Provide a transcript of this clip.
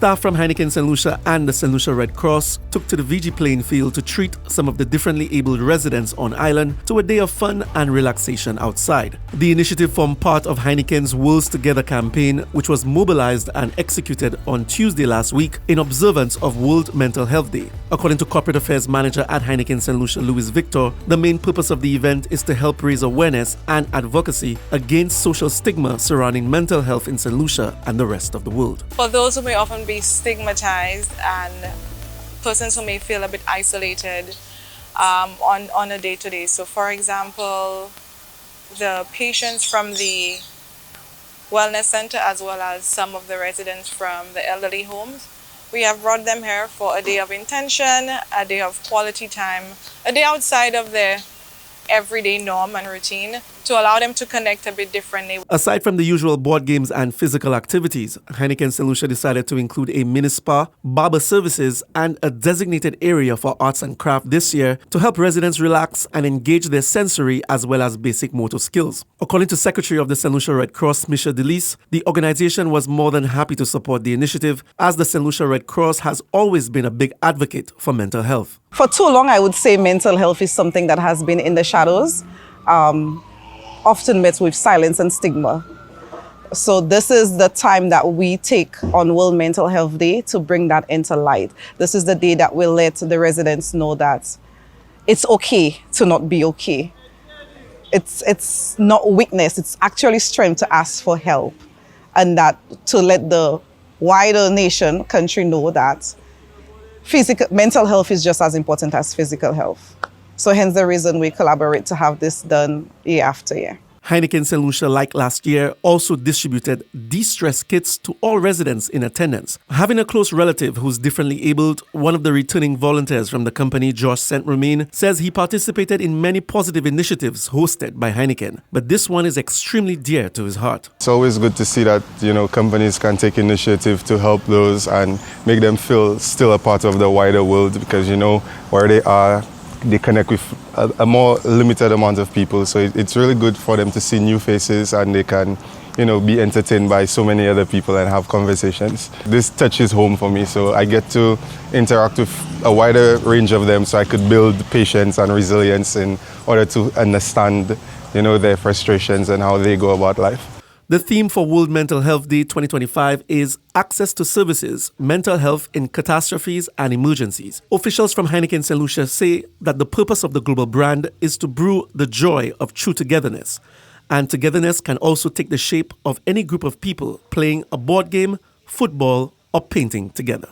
Staff from Heineken Saint Lucia and the Saint Lucia Red Cross took to the VG playing field to treat some of the differently abled residents on island to a day of fun and relaxation outside. The initiative formed part of Heineken's Worlds Together campaign, which was mobilized and executed on Tuesday last week in observance of World Mental Health Day. According to Corporate Affairs Manager at Heineken Saint Lucia, Louis Victor, the main purpose of the event is to help raise awareness and advocacy against social stigma surrounding mental health in Saint Lucia and the rest of the world. For those who may often be stigmatized and persons who may feel a bit isolated on a day-to-day. So for example, the patients from the wellness center as well as some of the residents from the elderly homes, we have brought them here for a day of intention, a day of quality time, a day outside of their everyday norm and routine to allow them to connect a bit differently. Aside from the usual board games and physical activities, Heineken Saint Lucia decided to include a mini spa, barber services, and a designated area for arts and craft this year to help residents relax and engage their sensory as well as basic motor skills. According to Secretary of the Saint Lucia Red Cross, Misha Delis, the organization was more than happy to support the initiative as the Saint Lucia Red Cross has always been a big advocate for mental health. For too long, I would say mental health is something that has been in the shadows, often met with silence and stigma. So this is the time that we take on World Mental Health Day to bring that into light. This is the day that will let the residents know that it's okay to not be okay. It's not weakness, it's actually strength to ask for help, and that to let the wider nation, country know that mental health is just as important as physical health. So hence the reason we collaborate to have this done year after year. Heineken Saint Lucia, like last year, also distributed de-stress kits to all residents in attendance. Having a close relative who's differently abled, one of the returning volunteers from the company, Josh Saint-Romain, says he participated in many positive initiatives hosted by Heineken, but this one is extremely dear to his heart. It's always good to see that, companies can take initiative to help those and make them feel still a part of the wider world, because, where they are, they connect with a more limited amount of people. So it's really good for them to see new faces, and they can, be entertained by so many other people and have conversations. This touches home for me, so I get to interact with a wider range of them, so I could build patience and resilience in order to understand, their frustrations and how they go about life. The theme for World Mental Health Day 2025 is Access to Services, Mental Health in Catastrophes and Emergencies. Officials from Heineken Saint Lucia say that the purpose of the global brand is to brew the joy of true togetherness. And togetherness can also take the shape of any group of people playing a board game, football, or painting together.